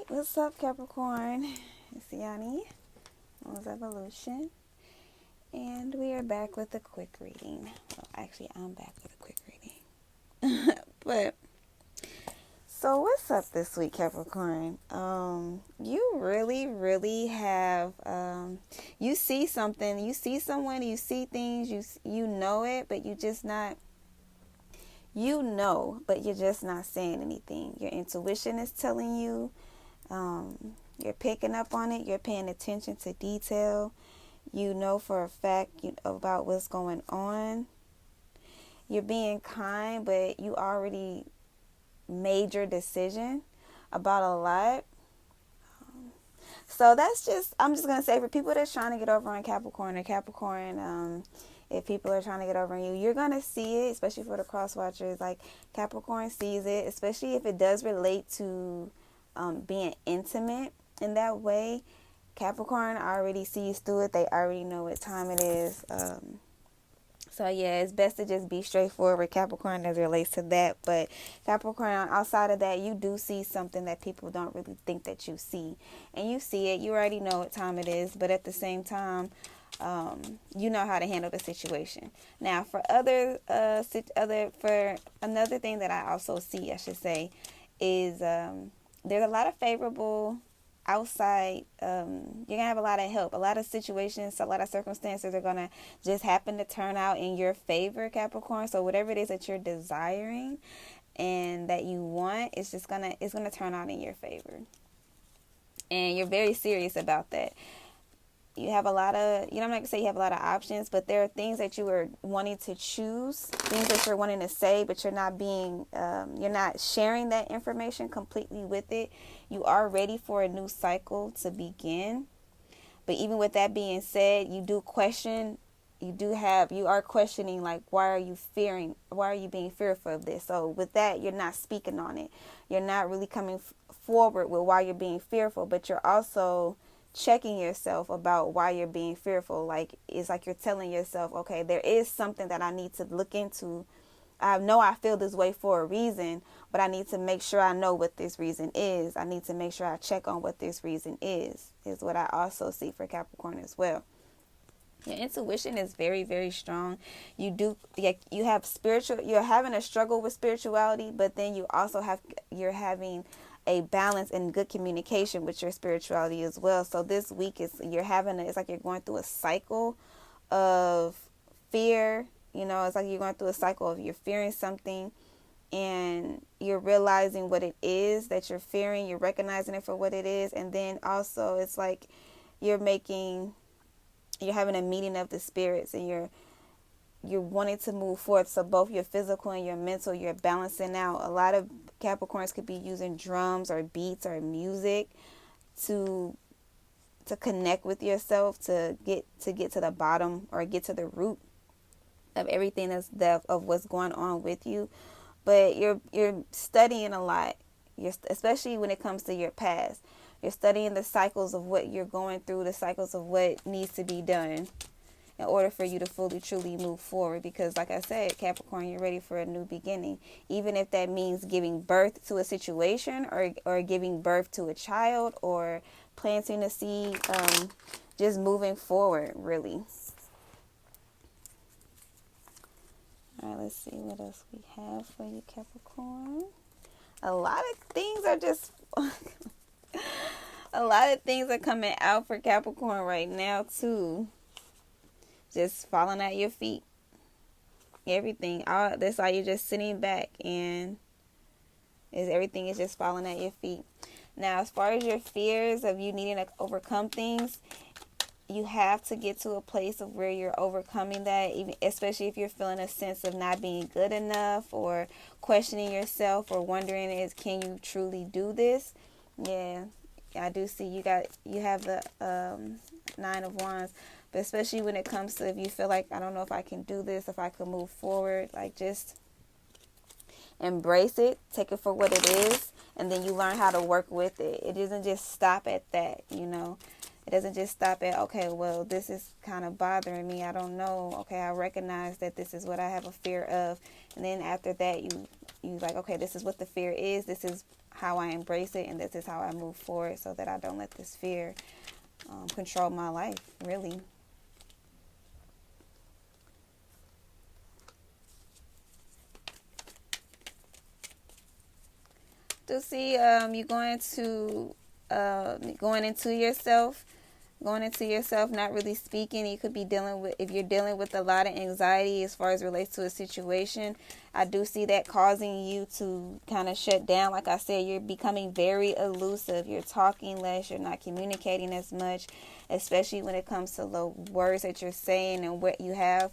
What's up, Capricorn? It's Yanni, Mo's Evolution, and we are back with a quick reading. Well, actually, I'm back with a quick reading. But, so what's up this week, Capricorn? You really have, you see something, you see someone, you see things, you know it, but you just not, but you're just not saying anything. Your intuition is telling you. You're picking up on it. You're paying attention to detail. You know for a fact about what's going on. You're being kind, but you already made your decision about a lot. So I'm just going to say for people that's trying to get over on Capricorn or Capricorn, if people are trying to get over on you, you're going to see it, especially for the cross watchers. Like Capricorn sees it, especially if it does relate to being intimate in that way. Capricorn already sees through it. They already know what time it is. So yeah, it's best to just be straightforward with Capricorn as it relates to that. But Capricorn, outside of that, you do see something that people don't really think that you see. And you see it. You already know what time it is. But at the same time, you know how to handle the situation. Now, for another thing that I also see, I should say, is there's a lot of favorable outside, you're gonna have a lot of help. A lot of situations, a lot of circumstances are gonna just happen to turn out in your favor, Capricorn. So whatever it is that you're desiring and that you want, it's gonna turn out in your favor. And you're very serious about that. You have a lot of, I'm not going to say you have a lot of options, but there are things that you are wanting to choose, things that you're wanting to say, but you're not sharing that information completely with it. You are ready for a new cycle to begin. But even with that being said, you are questioning, like, why are you being fearful of this? So with that, you're not speaking on it. You're not really coming forward with why you're being fearful, but you're also checking yourself about why you're being fearful. Like, it's like you're telling yourself, okay, there is something that I need to look into. I know I feel this way for a reason, but I need to make sure I know what this reason is. I need to make sure I check on what this reason is what I also see for Capricorn as well. Your intuition is very, very strong. You're having a struggle with spirituality, but then you're having a balance and good communication with your spirituality as well. So this week it's like you're going through a cycle of fear. It's like you're going through a cycle of you're fearing something and you're realizing what it is that you're fearing. You're recognizing it for what it is. And then also it's like you're having a meeting of the spirits and you're wanting to move forward. So both your physical and your mental, you're balancing out. A lot of Capricorns could be using drums or beats or music to connect with yourself, to get to the bottom or get to the root of everything of what's going on with you. But you're studying a lot. Especially when it comes to your past. You're studying the cycles of what you're going through, the cycles of what needs to be done in order for you to fully, truly move forward. Because like I said, Capricorn, you're ready for a new beginning. Even if that means giving birth to a situation or giving birth to a child or planting a seed, just moving forward, really. All right, let's see what else we have for you, Capricorn. A lot of things are just... a lot of things are coming out for Capricorn right now, too. Just falling at your feet. Everything. That's why you're just sitting back and everything is just falling at your feet. Now, as far as your fears of you needing to overcome things, you have to get to a place of where you're overcoming that, even especially if you're feeling a sense of not being good enough or questioning yourself or wondering can you truly do this? Yeah, I do see you have the 9 of Wands. But especially when it comes to if you feel like, I don't know if I can do this, if I can move forward, like just embrace it, take it for what it is, and then you learn how to work with it. It doesn't just stop at that, It doesn't just stop at, okay, well, this is kind of bothering me. I don't know. Okay, I recognize that this is what I have a fear of. And then after that, you you like, okay, this is what the fear is. This is how I embrace it, and this is how I move forward, so that I don't let this fear control my life, really. To see you going into yourself, not really speaking. You could be dealing with, if you're dealing with a lot of anxiety as far as relates to a situation, I do see that causing you to kind of shut down. Like I said, you're becoming very elusive. You're talking less. You're not communicating as much, especially when it comes to the words that you're saying and what you have,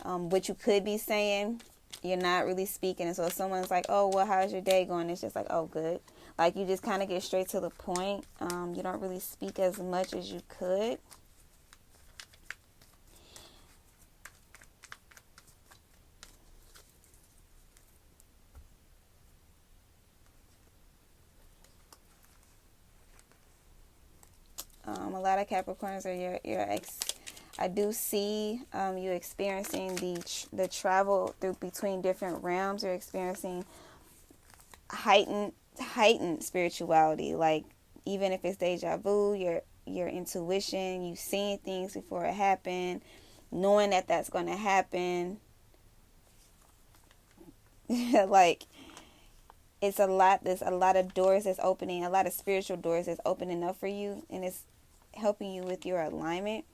what you could be saying. You're not really speaking. And so if someone's like, oh, well, how's your day going? It's just like, oh, good. Like, you just kind of get straight to the point. You don't really speak as much as you could. A lot of Capricorns are I do see you experiencing the travel through between different realms. You're experiencing heightened spirituality. Like, even if it's deja vu, your intuition, you seeing things before it happened, knowing that that's going to happen. Like, it's a lot. There's a lot of doors that's opening, a lot of spiritual doors that's opening up for you, and it's helping you with your alignment.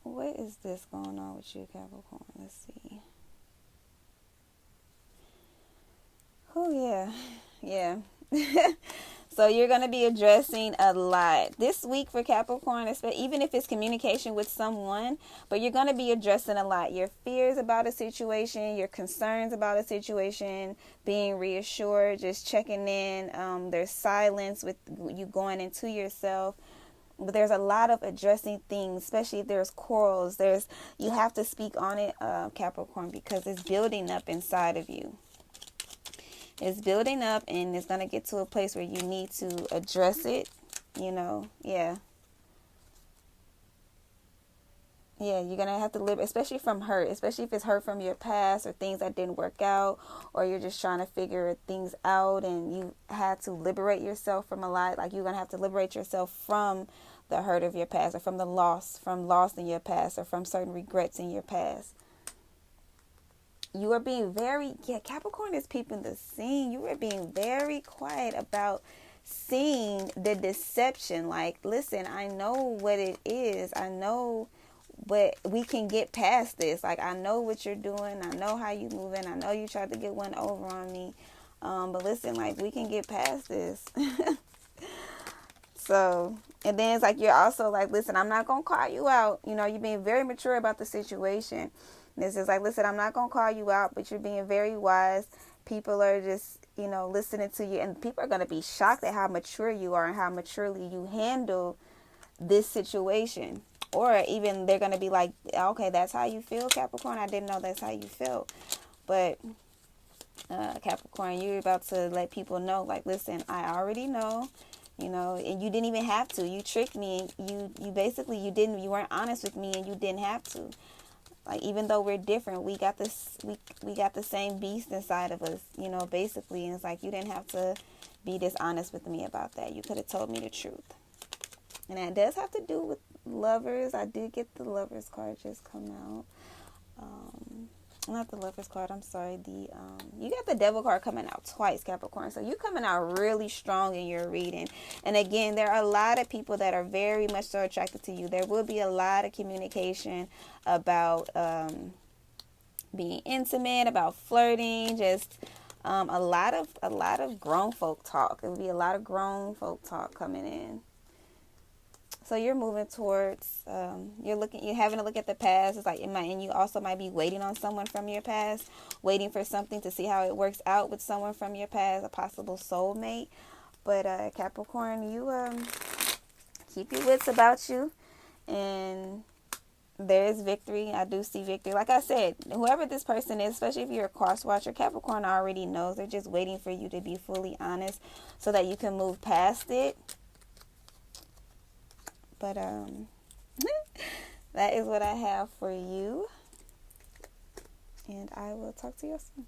What is this going on with you, Capricorn? Let's see. Oh, yeah. So you're going to be addressing a lot this week for Capricorn, even if it's communication with someone, but you're going to be addressing a lot. Your fears about a situation, your concerns about a situation, being reassured, just checking in. There's silence with you going into yourself. But there's a lot of addressing things, especially if there's quarrels. You have to speak on it, Capricorn, because it's building up inside of you. It's building up, and it's going to get to a place where you need to address it, yeah. Yeah, you're going to have to live, especially from hurt, especially if it's hurt from your past or things that didn't work out, or you're just trying to figure things out and you had to liberate yourself from a lot. Like, you're going to have to liberate yourself from the hurt of your past, or from loss in your past, or from certain regrets in your past. You are being Capricorn is peeping the scene. You are being very quiet about seeing the deception. Like, listen, I know what it is. I know, but we can get past this. Like, I know what you're doing. I know how you moving. I know you tried to get one over on me. But listen, like, we can get past this. So, and then it's like, you're also like, listen, I'm not going to call you out. You're being very mature about the situation. This is like, listen, I'm not going to call you out, but you're being very wise. People are just, listening to you. And people are going to be shocked at how mature you are and how maturely you handle this situation. Or even they're going to be like, okay, that's how you feel, Capricorn? I didn't know that's how you felt. But Capricorn, you're about to let people know, like, listen, I already know. And you didn't even have to. You tricked me. You basically, you weren't honest with me, and you didn't have to. Like, even though we're different, we got this, we got the same beast inside of us, basically. And it's like, you didn't have to be dishonest with me about that. You could have told me the truth. And that does have to do with lovers. I did get the lovers card just come out. Not the lovers card, I'm sorry. You got the devil card coming out twice, Capricorn. So you're coming out really strong in your reading. And again, there are a lot of people that are very much so attracted to you. There will be a lot of communication about being intimate, about flirting, just a lot of grown folk talk. It will be a lot of grown folk talk coming in. So you're moving towards, you're having to look at the past. It's like, and you also might be waiting on someone from your past, waiting for something to see how it works out with someone from your past, a possible soulmate. But Capricorn, you keep your wits about you, and there is victory. I do see victory. Like I said, whoever this person is, especially if you're a cross watcher, Capricorn already knows. They're just waiting for you to be fully honest so that you can move past it. But that is what I have for you. And I will talk to you soon.